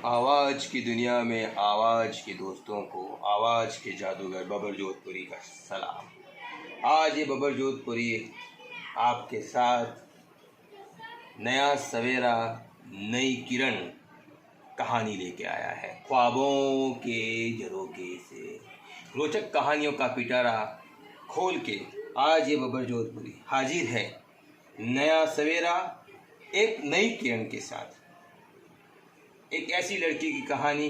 आवाज़ की दुनिया में आवाज़ के दोस्तों को आवाज़ के जादूगर बबर जोधपुरी का सलाम। आज ये बबर जोधपुरी आपके साथ नया सवेरा नई किरण कहानी लेके आया है। ख्वाबों के झरोखे से रोचक कहानियों का पिटारा खोल के आज ये बबर जोधपुरी हाजिर है नया सवेरा एक नई किरण के साथ। एक ऐसी लड़की की कहानी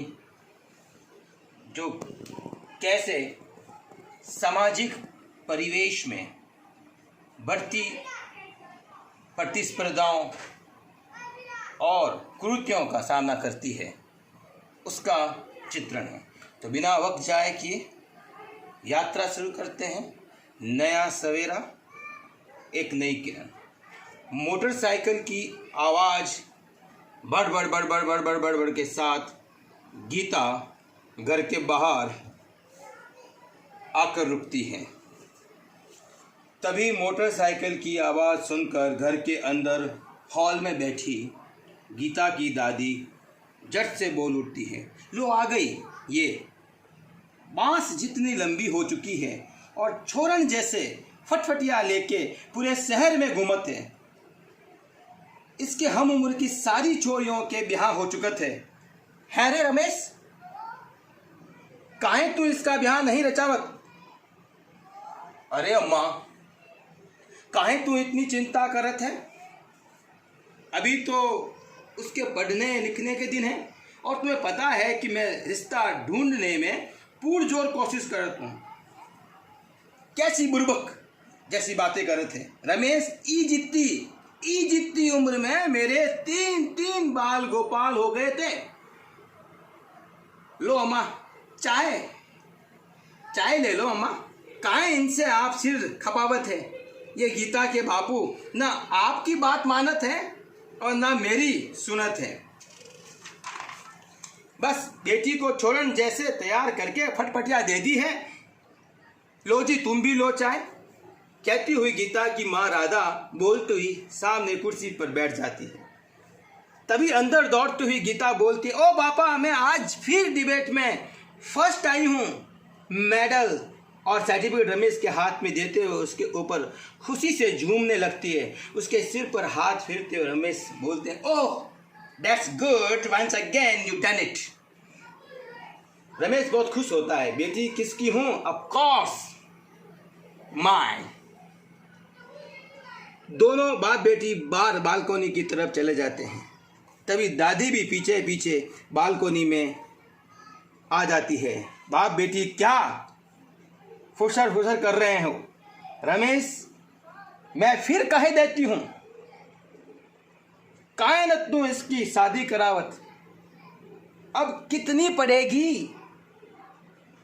जो कैसे सामाजिक परिवेश में बढ़ती प्रतिस्पर्धाओं और कुरीतियों का सामना करती है, उसका चित्रण है। तो बिना वक्त जाए किए यात्रा शुरू करते हैं। नया सवेरा एक नई किरण। मोटरसाइकिल की आवाज़ बढ़ के साथ गीता घर के बाहर आकर रुकती है। तभी मोटरसाइकिल की आवाज़ सुनकर घर के अंदर हॉल में बैठी गीता की दादी झट से बोल उठती है, लो आ गई। ये बांस जितनी लंबी हो चुकी है और छोरन जैसे फटफटिया लेके पूरे शहर में घूमते हैं। इसके हम उम्र की सारी छोरियों के ब्याह हो चुके थे। है रे रमेश, काहे तू इसका ब्याह नहीं रचावत? अरे अम्मा, काहे तू इतनी चिंता करत है? अभी तो उसके पढ़ने लिखने के दिन है और तुम्हें पता है कि मैं रिश्ता ढूंढने में पुरजोर कोशिश करत हूँ। कैसी बुर्बक जैसी बातें करत है रमेश। ई जितनी उम्र में मेरे तीन बाल गोपाल हो गए थे। लो अम्मा, चाय ले लो अम्मा। काहे इनसे आप सिर खपावत है? ये गीता के बापू ना आपकी बात मानत है और ना मेरी सुनत है। बस बेटी को छोड़न जैसे तैयार करके फटफटिया दे दी है। लो जी, तुम भी लो चाय। कहती हुई गीता की माँ राधा बोलती हुई सामने कुर्सी पर बैठ जाती है। तभी अंदर दौड़ती हुई गीता बोलती, ओ पापा, मैं आज फिर डिबेट में फर्स्ट आई हूँ। मेडल और सर्टिफिकेट रमेश के हाथ में देते हुए उसके ऊपर खुशी से झूमने लगती है। उसके सिर पर हाथ फेरते हुए रमेश बोलते हैं, oh that's good, once again you done it. Ramesh बहुत खुश होता है। बेटी किसकी हूँ? Of course my. दोनों बाप बेटी बाहर बालकोनी की तरफ चले जाते हैं। तभी दादी भी पीछे पीछे बालकोनी में आ जाती है। बाप बेटी क्या फुसर कर रहे हो? रमेश, मैं फिर कह देती हूँ, काहे न तू इसकी शादी करावत? अब कितनी पड़ेगी?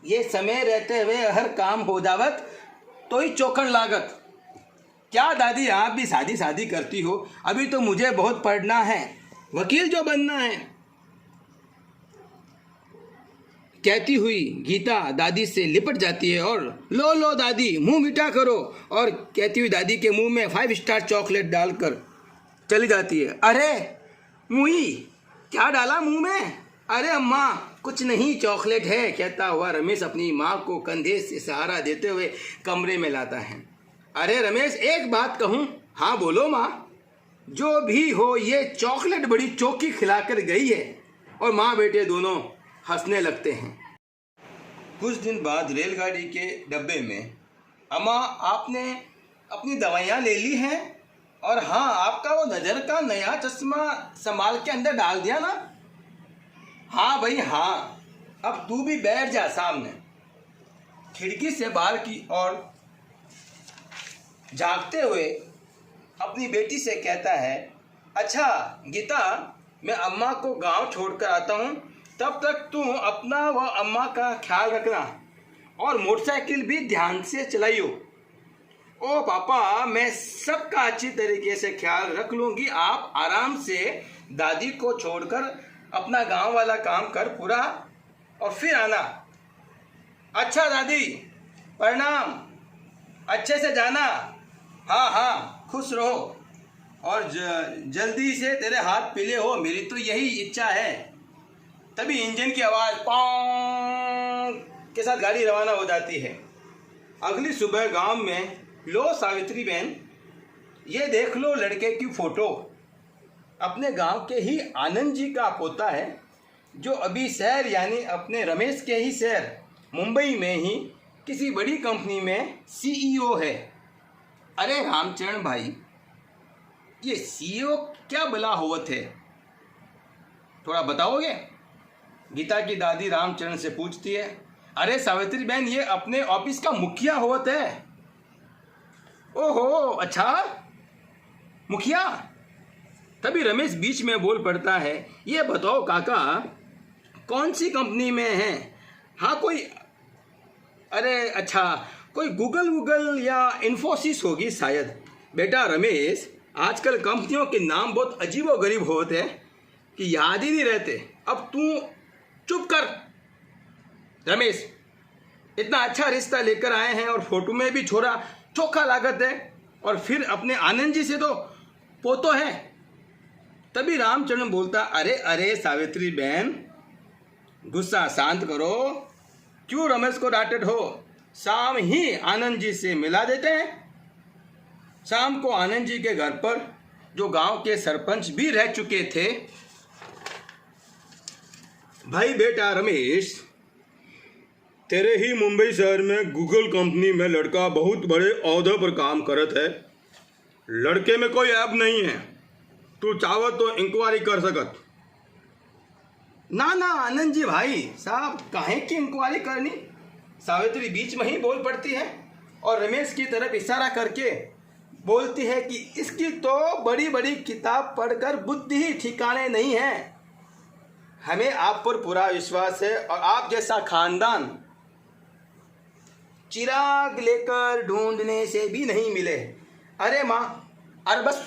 ये समय रहते हुए हर काम हो जावत तो ही चौखन लागत। क्या दादी, आप भी शादी करती हो? अभी तो मुझे बहुत पढ़ना है, वकील जो बनना है। कहती हुई गीता दादी से लिपट जाती है और लो दादी, मुंह मीठा करो। और कहती हुई दादी के मुंह में 5 स्टार चॉकलेट डालकर चली जाती है। अरे मुई, क्या डाला मुंह में? अरे अम्मा, कुछ नहीं, चॉकलेट है, कहता हुआ रमेश अपनी माँ को कंधे से सहारा देते हुए कमरे में लाता है। अरे रमेश, एक बात कहूँ? हाँ बोलो माँ। जो भी हो, ये चॉकलेट बड़ी चौकी खिलाकर गई है। और माँ बेटे दोनों हंसने लगते हैं। कुछ दिन बाद रेलगाड़ी के डब्बे में, अम्मा आपने अपनी दवाइयाँ ले ली हैं? और हाँ, आपका वो नज़र का नया चश्मा संभाल के अंदर डाल दिया ना? हाँ भाई हाँ, अब तू भी बैठ जा सामने। खिड़की से बाहर की ओर झांकते हुए अपनी बेटी से कहता है, अच्छा गीता, मैं अम्मा को गांव छोड़कर आता हूँ, तब तक तू अपना व अम्मा का ख्याल रखना और मोटरसाइकिल भी ध्यान से चलाइयो। ओ पापा, मैं सबका अच्छी तरीके से ख्याल रख लूँगी। आप आराम से दादी को छोड़कर अपना गांव वाला काम कर पूरा और फिर आना। अच्छा दादी, प्रणाम, अच्छे से जाना। हाँ, खुश रहो और जल्दी से तेरे हाथ पीले हो, मेरी तो यही इच्छा है। तभी इंजन की आवाज़ पॉन्ग के साथ गाड़ी रवाना हो जाती है। अगली सुबह गांव में, लो सावित्री बहन, ये देख लो लड़के की फ़ोटो। अपने गांव के ही आनंद जी का पोता है, जो अभी शहर यानी अपने रमेश के ही शहर मुंबई में ही किसी बड़ी कंपनी में CEO है। अरे रामचरण भाई, ये CEO क्या भला होवत है, थोड़ा बताओगे? गीता की दादी रामचरण से पूछती है। अरे सावित्री बहन, ये अपने ऑफिस का मुखिया होवत है। ओहो, अच्छा मुखिया? तभी रमेश बीच में बोल पड़ता है, ये बताओ काका, कौन सी कंपनी में है? हाँ कोई, अरे अच्छा, कोई गूगल या इन्फोसिस होगी शायद। बेटा रमेश, आजकल कंपनियों के नाम बहुत अजीबो गरीब होते हैं कि याद ही नहीं रहते। अब तू चुप कर। रमेश, इतना अच्छा रिश्ता लेकर आए हैं और फोटो में भी छोरा चोखा लागत है, और फिर अपने आनंद जी से तो पोतो है। तभी रामचरण बोलता, अरे अरे सावित्री बहन, गुस्सा शांत करो, क्यों रमेश को डांटते हो? शाम ही आनंद जी से मिला देते हैं। शाम को आनंद जी के घर पर, जो गांव के सरपंच भी रह चुके थे, भाई बेटा रमेश, तेरे ही मुंबई शहर में गूगल कंपनी में लड़का बहुत बड़े ओहदे पर काम करत है। लड़के में कोई ऐब नहीं है, तू चाहत तो इंक्वायरी कर सकत। ना ना आनंद जी भाई साहब, काहे की इंक्वायरी करनी? सावित्री बीच में ही बोल पड़ती है और रमेश की तरफ इशारा करके बोलती है कि इसकी तो बड़ी बड़ी किताब पढ़कर बुद्धि ही ठिकाने नहीं है। हमें आप पर पूरा विश्वास है, और आप जैसा खानदान चिराग लेकर ढूंढने से भी नहीं मिले। अरे माँ, अरे बस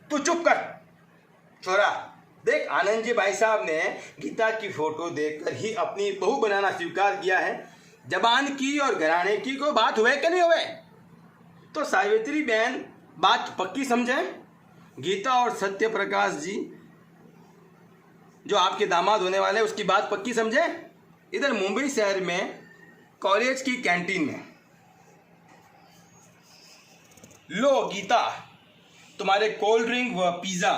तू चुप कर छोरा। देख, आनंद जी भाई साहब ने गीता की फोटो देखकर ही अपनी बहू बनाना स्वीकार किया है। जबान की और घराने की कोई बात हुए कि नहीं हुए? तो सावित्री बहन बात पक्की समझे। गीता और सत्य प्रकाश जी, जो आपके दामाद होने वाले, उसकी बात पक्की समझे। इधर मुंबई शहर में कॉलेज की कैंटीन में, लो गीता, तुम्हारे कोल्ड ड्रिंक व पिज़्ज़ा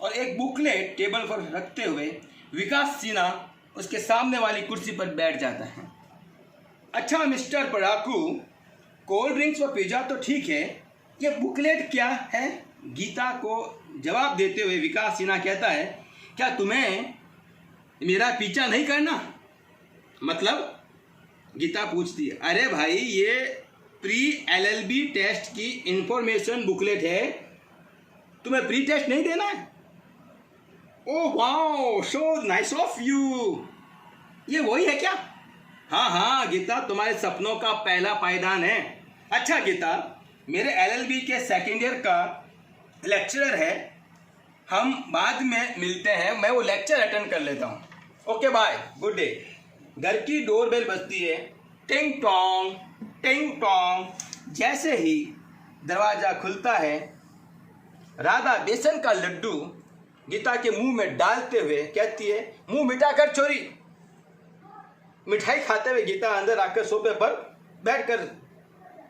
और एक बुकलेट टेबल पर रखते हुए विकास सिन्हा उसके सामने वाली कुर्सी पर बैठ जाता है। अच्छा मिस्टर पढ़ाकू, कोल्ड ड्रिंक्स व पिज़्ज़ा तो ठीक है, ये बुकलेट क्या है? गीता को जवाब देते हुए विकास सिन्हा कहता है, क्या तुम्हें मेरा पीछा नहीं करना? मतलब? गीता पूछती है। अरे भाई, ये प्री LLB टेस्ट की इंफॉर्मेशन बुकलेट है, तुम्हें प्री टेस्ट नहीं देना है? Oh wow, so nice of you. ये वही है क्या? हाँ हाँ गीता, तुम्हारे सपनों का पहला पायदान है। अच्छा गीता, मेरे LLB के सेकेंड ईयर का लेक्चरर है, हम बाद में मिलते हैं, मैं वो लेक्चर अटेंड कर लेता हूँ। Okay bye, good day. घर की डोरबेल बजती है, टिंग टोंग टिंग टोंग। जैसे ही दरवाज़ा खुलता है, राधा बेसन का लड्डू गीता के मुंह में डालते हुए कहती है, मुंह मिटा कर छोरी। मिठाई खाते हुए गीता अंदर आकर सोफे पर बैठकर,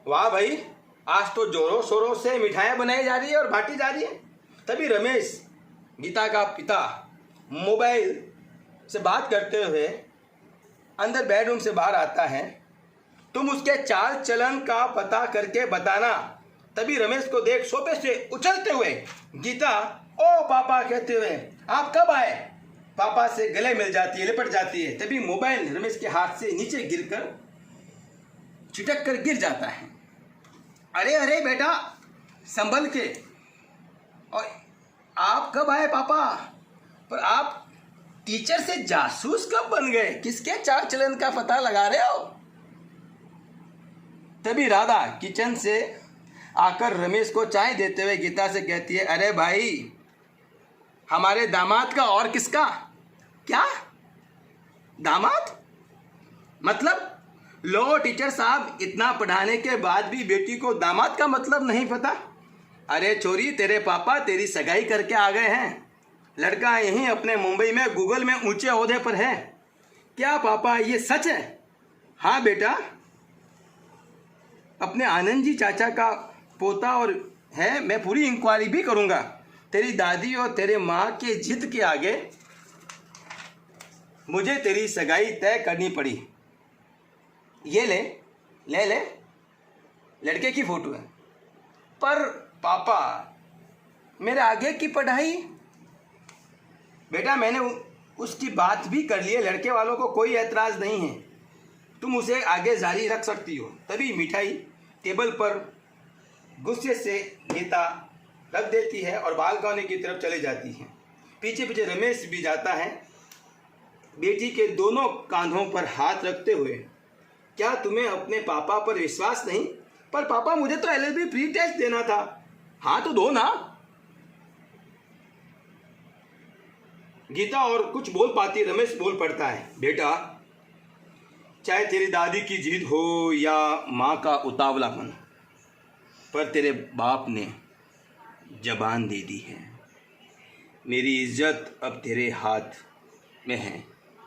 वाह भाई, आज तो जोरों शोरों से मिठाइयाँ बनाई जा रही है और बांटी जा रही है। तभी रमेश, गीता का पिता, मोबाइल से बात करते हुए अंदर बेडरूम से बाहर आता है। तुम उसके चाल चलन का पता करके बताना। तभी रमेश को देख सोफे से उछलते हुए गीता ओ पापा कहते हुए, आप कब आए? पापा से गले मिल जाती है, लिपट जाती है। तभी मोबाइल रमेश के हाथ से नीचे गिरकर छिटक कर गिर जाता है। अरे अरे बेटा, संभल के। और आप कब आए पापा? पर आप टीचर से जासूस कब बन गए? किसके चाल चलन का पता लगा रहे हो? तभी राधा किचन से आकर रमेश को चाय देते हुए गीता से कहती है, अरे भाई, हमारे दामाद का और किसका? क्या दामाद? मतलब? लो टीचर साहब, इतना पढ़ाने के बाद भी बेटी को दामाद का मतलब नहीं पता? अरे छोरी, तेरे पापा तेरी सगाई करके आ गए हैं। लड़का यहीं अपने मुंबई में गूगल में ऊंचे ओहदे पर है। क्या पापा ये सच है? हाँ बेटा, अपने आनंद जी चाचा का पोता और है। मैं पूरी इंक्वायरी भी करूँगा। तेरी दादी और तेरे माँ के जिद के आगे मुझे तेरी सगाई तय करनी पड़ी। ये ले ले ले, लड़के की फ़ोटो है। पर पापा, मेरे आगे की पढ़ाई? बेटा, मैंने उसकी बात भी कर ली है। लड़के वालों को कोई ऐतराज़ नहीं है, तुम उसे आगे जारी रख सकती हो। तभी मिठाई टेबल पर गुस्से से गीता रख देती है और बालकनी की तरफ चली जाती है। पीछे पीछे रमेश भी जाता है, बेटी के दोनों कांधों पर हाथ रखते हुए। क्या तुम्हें अपने पापा पर विश्वास नहीं? पर पापा, मुझे तो एलएलबी प्री टेस्ट देना था। हाँ तो दो ना। गीता और कुछ बोल पाती, रमेश बोल पड़ता है, बेटा, चाहे तेरी दादी की जिद हो या माँ का उतावलापन, पर तेरे बाप ने जबान दे दी है। मेरी इज्जत अब तेरे हाथ में है,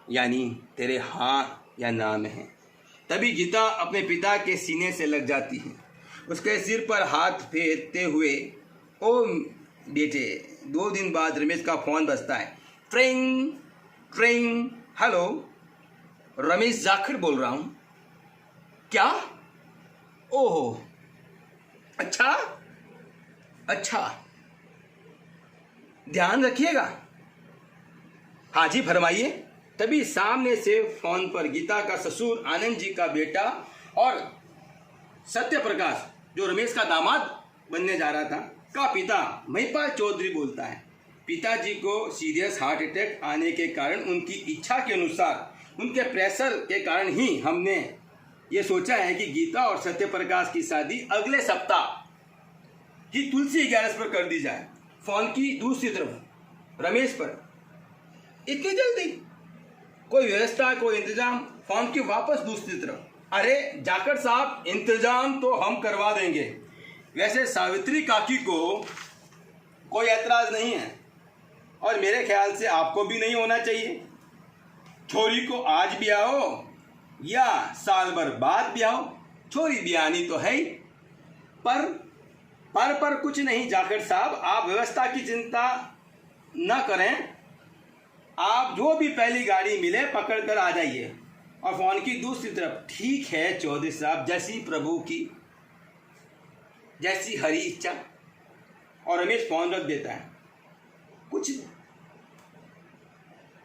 यानी तेरे हाँ या ना में है। तभी गीता अपने पिता के सीने से लग जाती है, उसके सिर पर हाथ फेरते हुए। ओ बेटे, 2 दिन बाद रमेश का फ़ोन बजता है। ट्रिंग ट्रिंग। हेलो, रमेश जाखड़ बोल रहा हूँ। क्या? ओहो, अच्छा अच्छा, ध्यान रखिएगा। हाँ जी, फरमाइए। तभी सामने से फोन पर गीता का ससुर, आनंद जी का बेटा और सत्य प्रकाश, जो रमेश का दामाद बनने जा रहा था, का पिता महिपाल चौधरी बोलता है। पिताजी को सीरियस हार्ट अटैक आने के कारण, उनकी इच्छा के अनुसार, उनके प्रेशर के कारण ही हमने ये सोचा है कि गीता और सत्य प्रकाश की शादी अगले सप्ताह ही तुलसी 11 पर कर दी जाए। फोन की दूसरी तरफ रमेश पर, इतनी जल्दी? कोई व्यवस्था, कोई इंतजाम? फोन की वापस दूसरी तरफ, अरे जाखड़ साहब, इंतजाम तो हम करवा देंगे। वैसे सावित्री काकी को कोई ऐतराज नहीं है और मेरे ख्याल से आपको भी नहीं होना चाहिए। छोरी को आज भी आओ या साल भर बाद भी आओ, छोरी भी आनी तो है ही। पर कुछ नहीं जाखड़ साहब, आप व्यवस्था की चिंता न करें। आप जो भी पहली गाड़ी मिले पकड़ कर आ जाइए। और फोन की दूसरी तरफ, ठीक है चौधरी साहब, जैसी प्रभु की, जैसी हरी इच्छा। और रमेश फोन रख देता है। कुछ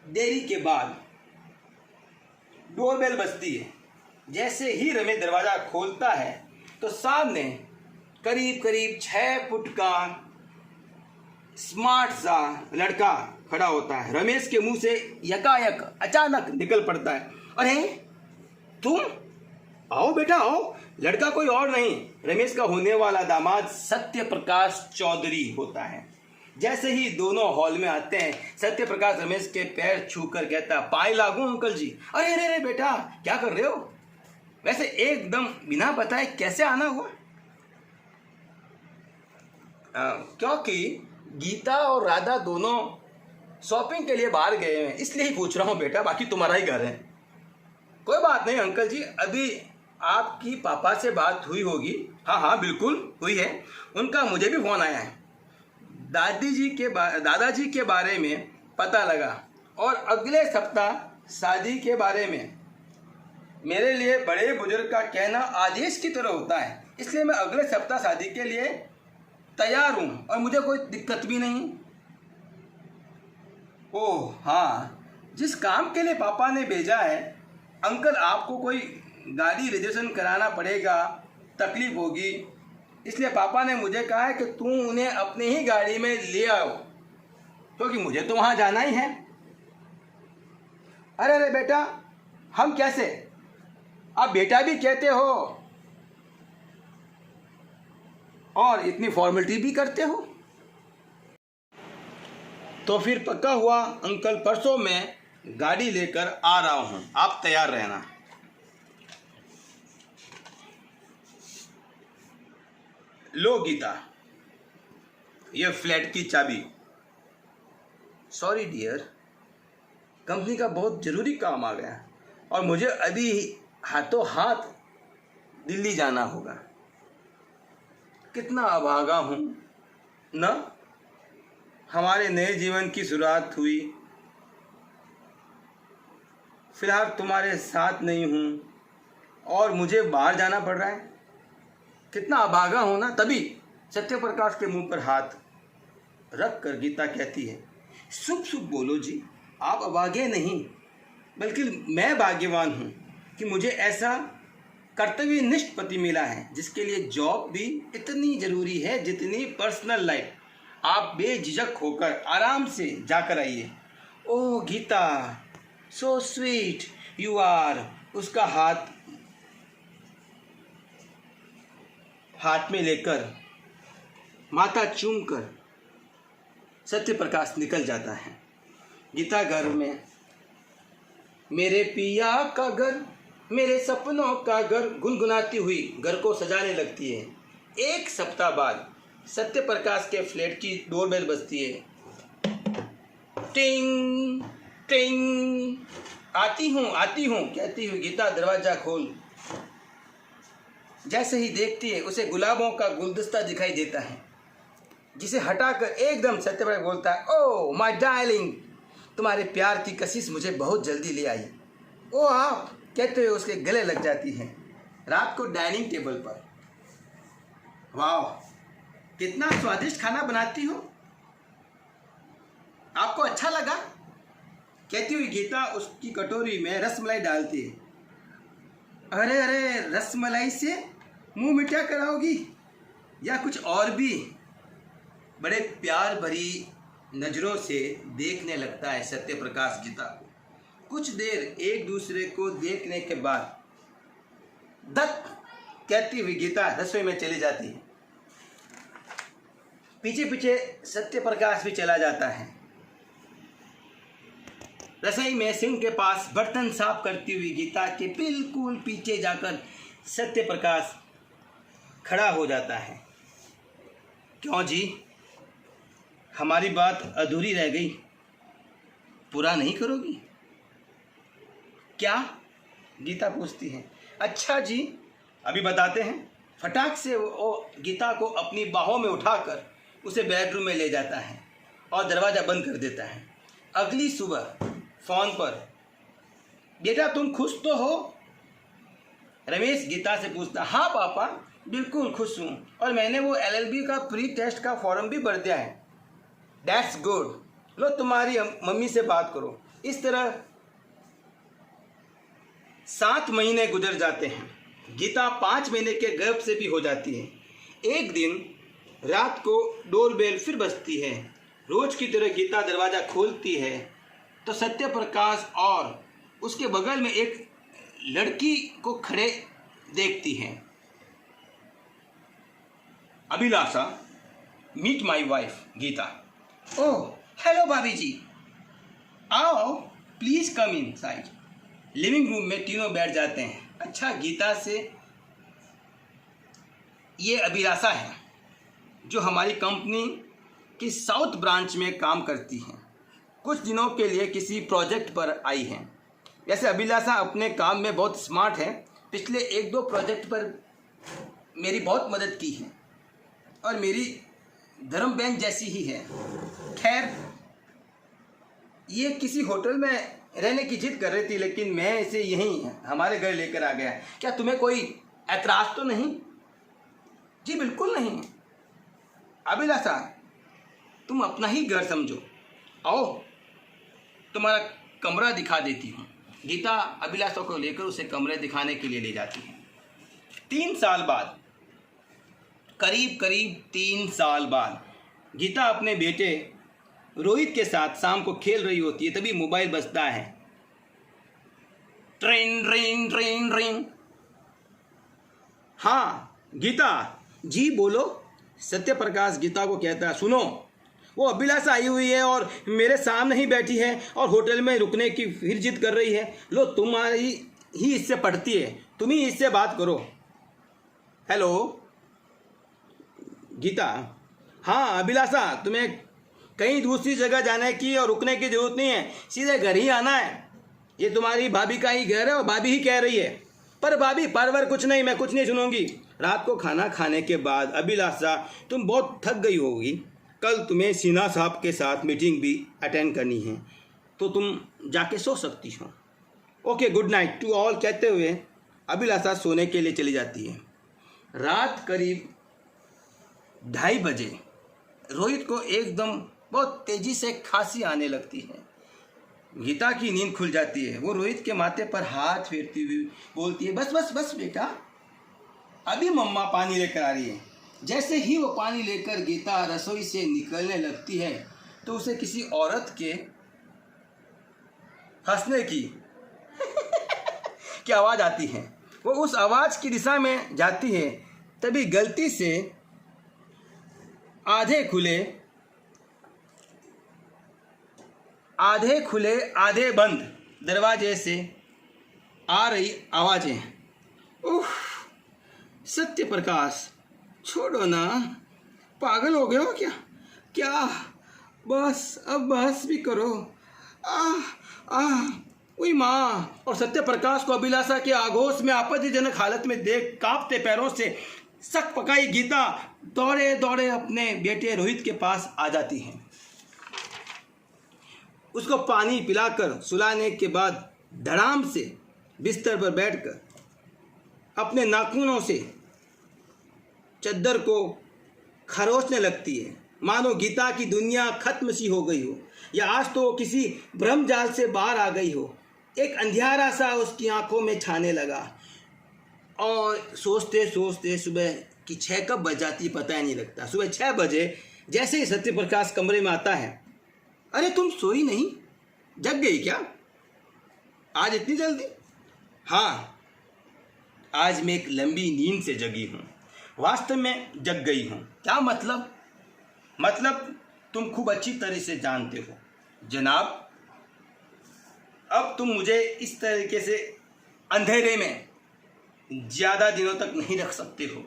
देरी के बाद डोरबेल बजती है। जैसे ही रमेश दरवाजा खोलता है तो सामने करीब करीब 6 फुट का स्मार्ट सा लड़का खड़ा होता है। रमेश के मुंह से यकायक अचानक निकल पड़ता है, अरे तुम? आओ बेटा आओ। लड़का कोई और नहीं, रमेश का होने वाला दामाद सत्य प्रकाश चौधरी होता है। जैसे ही दोनों हॉल में आते हैं, सत्य प्रकाश रमेश के पैर छूकर कहता, पाए लागू अंकल जी। अरे अरे अरे बेटा, क्या कर रहे हो? वैसे एकदम बिना बताए कैसे आना हुआ? क्योंकि गीता और राधा दोनों शॉपिंग के लिए बाहर गए हैं, इसलिए ही पूछ रहा हूँ बेटा, बाकी तुम्हारा ही घर है। कोई बात नहीं अंकल जी, अभी आपकी पापा से बात हुई होगी? हाँ हाँ बिल्कुल हुई है, उनका मुझे भी फ़ोन आया है। दादाजी के बारे में पता लगा और अगले सप्ताह शादी के बारे में। मेरे लिए बड़े बुजुर्ग का कहना आदेश की तरह होता है, इसलिए मैं अगले सप्ताह शादी के लिए तैयार हूँ और मुझे कोई दिक्कत भी नहीं। ओह हाँ, जिस काम के लिए पापा ने भेजा है अंकल, आपको कोई गाड़ी रिजर्वेशन कराना पड़ेगा, तकलीफ होगी, इसलिए पापा ने मुझे कहा है कि तुम उन्हें अपनी ही गाड़ी में ले आओ, क्योंकि मुझे तो वहाँ जाना ही है। अरे अरे बेटा, हम कैसे? आप बेटा भी कहते हो और इतनी फॉर्मेलिटी भी करते हो। तो फिर पक्का हुआ अंकल, परसों मैं गाड़ी लेकर आ रहा हूँ, आप तैयार रहना। लो गीता, ये फ्लैट की चाबी, सॉरी डियर, कंपनी का बहुत ज़रूरी काम आ गया और मुझे अभी हाथों हाथ दिल्ली जाना होगा। कितना अभागा हूँ ना। हमारे नए जीवन की शुरुआत हुई, फिलहाल तुम्हारे साथ नहीं हूँ और मुझे बाहर जाना पड़ रहा है। कितना अभागा हूँ ना। तभी सत्यप्रकाश के मुंह पर हाथ रख कर गीता कहती है, शुभ शुभ बोलो जी, आप अभागे नहीं बल्कि मैं भाग्यवान हूँ कि मुझे ऐसा कर्तव्यनिष्ठ पति मिला है जिसके लिए जॉब भी इतनी ज़रूरी है जितनी पर्सनल लाइफ। आप बेझिझक होकर आराम से जाकर आइए। Oh Geeta, so sweet you are. उसका हाथ में लेकर माथा चूमकर सत्यप्रकाश निकल जाता है। गीता घर में, मेरे पिया का घर, मेरे सपनों का घर गुनगुनाती हुई घर को सजाने लगती है। एक सप्ताह बाद सत्यप्रकाश के फ्लैट की डोरबेल बजती है। टिंग टिंग। आती हूँ कहती हुई गीता दरवाज़ा खोल जैसे ही देखती है उसे गुलाबों का गुलदस्ता दिखाई देता है, जिसे हटाकर एकदम सत्यप्रकाश बोलता है, ओह माय डार्लिंग, तुम्हारे प्यार की कशिश मुझे बहुत जल्दी ले आई। ओ आप, कहते हुए उसके गले लग जाती है। रात को डाइनिंग टेबल पर, वाह कितना स्वादिष्ट खाना बनाती हो, आपको अच्छा लगा, कहती हुई गीता उसकी कटोरी में रसमलाई डालती है। अरे अरे, रसमलाई से मुंह मीठा कराओगी या कुछ और भी। बड़े प्यार भरी नज़रों से देखने लगता है सत्यप्रकाश गीता को। कुछ देर एक दूसरे को देखने के बाद दत्त कहती हुई गीता रसोई में चली जाती है। पीछे पीछे सत्यप्रकाश भी चला जाता है। रसोई में सिंक के पास बर्तन साफ करती हुई गीता के बिल्कुल पीछे जाकर सत्यप्रकाश खड़ा हो जाता है। क्यों जी, हमारी बात अधूरी रह गई, पूरा नहीं करोगी क्या, गीता पूछती है। अच्छा जी, अभी बताते हैं। फटाक से वो गीता को अपनी बाहों में उठाकर उसे बेडरूम में ले जाता है और दरवाज़ा बंद कर देता है। अगली सुबह फ़ोन पर, बेटा तुम खुश तो हो, रमेश गीता से पूछता। हाँ पापा, बिल्कुल खुश हूँ और मैंने वो LLB का प्री टेस्ट का फॉर्म भी भर दिया है। दैट्स गुड, लो तुम्हारी मम्मी से बात करो। इस तरह 7 महीने गुजर जाते हैं। गीता 5 महीने के गर्भ से भी हो जाती है। एक दिन रात को डोरबेल फिर बजती है। रोज की तरह गीता दरवाज़ा खोलती है तो सत्यप्रकाश और उसके बगल में एक लड़की को खड़े देखती है। Abhilasha, meet my wife Geeta. Oh hello भाभी जी, आओ please come inside. Living room में तीनों बैठ जाते हैं। अच्छा, गीता से, ये अभिलाषा है जो हमारी कंपनी की साउथ ब्रांच में काम करती हैं। कुछ दिनों के लिए किसी प्रोजेक्ट पर आई हैं। वैसे अभिलाषा अपने काम में बहुत स्मार्ट है। पिछले 1-2 प्रोजेक्ट पर मेरी बहुत मदद की है और मेरी धर्म बहन जैसी ही है। खैर, ये किसी होटल में रहने की जिद कर रही थी लेकिन मैं इसे यहीं हमारे घर लेकर आ गया। क्या तुम्हें कोई ऐतराज़ तो नहीं? जी बिल्कुल नहीं। अभिलाषा, तुम अपना ही घर समझो, आओ तुम्हारा कमरा दिखा देती हूँ। गीता अभिलाषा को लेकर उसे कमरे दिखाने के लिए ले जाती है। 3 साल बाद, करीब 3 साल बाद, गीता अपने बेटे रोहित के साथ शाम को खेल रही होती है। तभी मोबाइल बजता है। Train train train train. हाँ गीता जी बोलो, सत्यप्रकाश गीता को कहता है। सुनो, वो अभिलाषा आई हुई है और मेरे सामने ही बैठी है और होटल में रुकने की फिर जिद कर रही है। लो तुम्हारी ही इससे पढ़ती है, तुम ही इससे बात करो। हेलो गीता, हाँ अभिलाषा, तुम्हें कहीं दूसरी जगह जाने की और रुकने की जरूरत नहीं है, सीधे घर ही आना है। ये तुम्हारी भाभी का ही घर है और भाभी ही कह रही है। पर भाभी परवर कुछ नहीं, मैं कुछ नहीं सुनूंगी। रात को खाना खाने के बाद अभिलाषा तुम बहुत थक गई होगी, कल तुम्हें सिन्हा साहब के साथ मीटिंग भी अटेंड करनी है, तो तुम जाके सो सकती हो। Okay, good night to all कहते हुए अभिलाषा सोने के लिए चली जाती है। रात करीब 2:30 बजे रोहित को एकदम बहुत तेजी से खांसी आने लगती है। गीता की नींद खुल जाती है। वो रोहित के माथे पर हाथ फेरती हुई बोलती है, बस बस बस बेटा, अभी मम्मा पानी लेकर आ रही है। जैसे ही वो पानी लेकर गीता रसोई से निकलने लगती है तो उसे किसी औरत के हंसने की की आवाज़ आती है। वो उस आवाज़ की दिशा में जाती है, तभी गलती से आधे खुले आधे बंद दरवाजे से आ रही आवाज़ें। उफ, सत्य प्रकाश, छोड़ो ना, पागल हो गए हो क्या? क्या बस अब बस भी करो। ओई माँ। और सत्य प्रकाश को अभिलाषा के आगोश में आपत्तिजनक हालत में देख कांपते पैरों से सक पकाई गीता दौड़े दौड़े अपने बेटे रोहित के पास आ जाती है। उसको पानी पिलाकर सुलाने के बाद धड़ाम से बिस्तर पर बैठकर अपने नाखूनों से चद्दर को खरोचने लगती है, मानो गीता की दुनिया खत्म सी हो गई हो या आज तो किसी भ्रमजाल से बाहर आ गई हो। एक अंधियारा सा उसकी आंखों में छाने लगा और सोचते सोचते सुबह की 6 कब बज जाती पता ही नहीं लगता। सुबह 6 बजे जैसे ही सत्य प्रकाश कमरे में आता है, अरे तुम सोई नहीं, जग गई क्या आज इतनी जल्दी? हाँ, आज मैं एक लंबी नींद से जगी हूँ, वास्तव में जग गई हूँ। क्या मतलब? मतलब तुम खूब अच्छी तरह से जानते हो जनाब, अब तुम मुझे इस तरीके से अंधेरे में ज़्यादा दिनों तक नहीं रख सकते हो।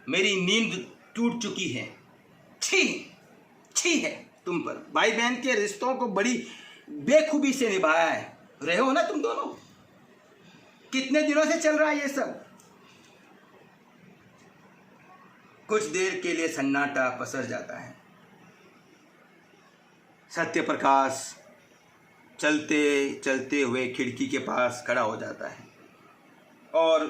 मेरी नींद टूट चुकी है। छी है तुम पर। भाई बहन के रिश्तों को बड़ी बेखूबी से निभाया है। रहे हो ना तुम दोनों? कितने दिनों से चल रहा है ये सब? कुछ देर के लिए सन्नाटा पसर जाता है। सत्य प्रकाश चलते चलते हुए खिड़की के पास खड़ा हो जाता है और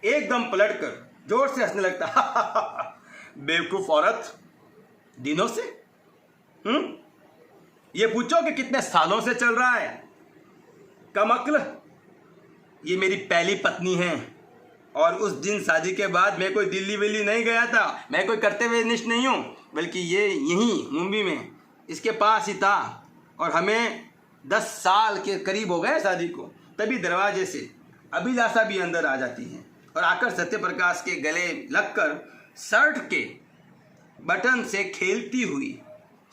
एकदम पलटकर जोर से हंसने लगता। बेवकूफ औरत, दिनों से? ये पूछो कि कितने सालों से चल रहा है? कमअक्ल, ये मेरी पहली पत्नी है और उस दिन शादी के बाद मैं कोई दिल्ली विल्ली नहीं गया था। मैं कोई कर्तव्यनिष्ठ नहीं हूँ, बल्कि ये यहीं मुंबई में इसके पास ही था और हमें 10 साल के करीब हो गए शादी को। तभी दरवाजे से अभिलाषा भी अंदर आ जाती है और आकर सत्य प्रकाश के गले लगकर शर्ट के बटन से खेलती हुई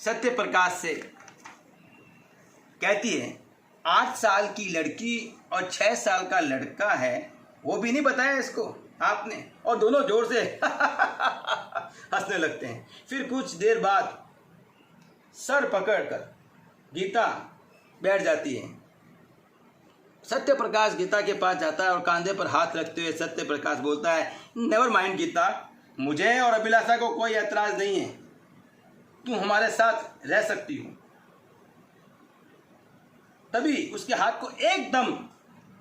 सत्य प्रकाश से कहती है, 8 साल की लड़की और 6 साल का लड़का है, वो भी नहीं बताया इसको आपने? और दोनों जोर से हंसने लगते हैं। फिर कुछ देर बाद सर पकड़कर गीता बैठ जाती है। सत्य प्रकाश गीता के पास जाता है और कंधे पर हाथ रखते हुए सत्य प्रकाश बोलता है, नेवर माइंड गीता, मुझे और अभिलाषा को कोई ऐतराज नहीं है, तुम हमारे साथ रह सकती हो। तभी उसके हाथ को एकदम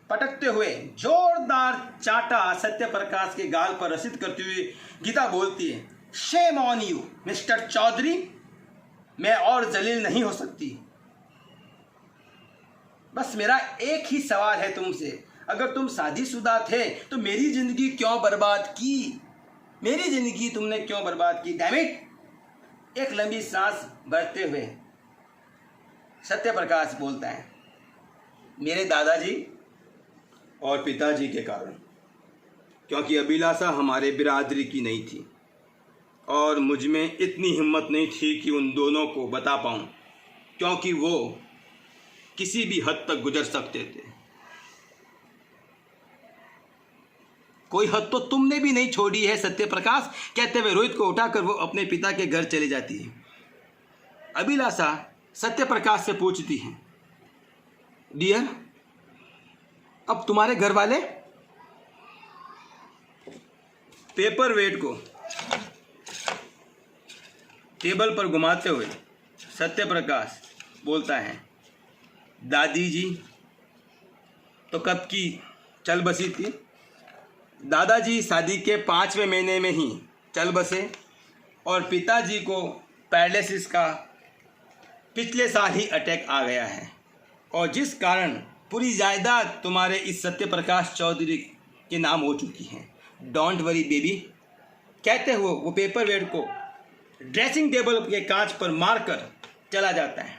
पटकते हुए जोरदार चाटा सत्य प्रकाश के गाल पर रसिद करते हुए गीता बोलती है, shame on you mister Chaudhary, मैं और जलील नहीं हो सकती। बस मेरा एक ही सवाल है तुमसे, अगर तुम शादीशुदा थे तो मेरी जिंदगी क्यों बर्बाद की? मेरी जिंदगी तुमने क्यों बर्बाद की? Damn it. एक लंबी सांस भरते हुए सत्य प्रकाश बोलता है, मेरे दादाजी और पिताजी के कारण, क्योंकि अभिलाषा हमारे बिरादरी की नहीं थी और मुझ में इतनी हिम्मत नहीं थी कि उन दोनों को बता पाऊं, क्योंकि वो किसी भी हद तक गुजर सकते थे। कोई हद तो तुमने भी नहीं छोड़ी है सत्य प्रकाश, कहते हुए रोहित को उठाकर वो अपने पिता के घर चली जाती है। अभिलाषा सत्यप्रकाश से पूछती है, डियर, अब तुम्हारे घर वाले? पेपर वेट को टेबल पर घुमाते हुए सत्यप्रकाश बोलता है, दादी जी तो कब की चल बसी थी। दादाजी शादी के 5वें महीने में ही चल बसे और पिताजी को पैरालिसिस का पिछले साल ही अटैक आ गया है, और जिस कारण पूरी जायदाद तुम्हारे इस सत्यप्रकाश चौधरी के नाम हो चुकी है। डोंट वरी बेबी, कहते हुए वो पेपर वेट को ड्रेसिंग टेबल के कांच पर मारकर चला जाता है।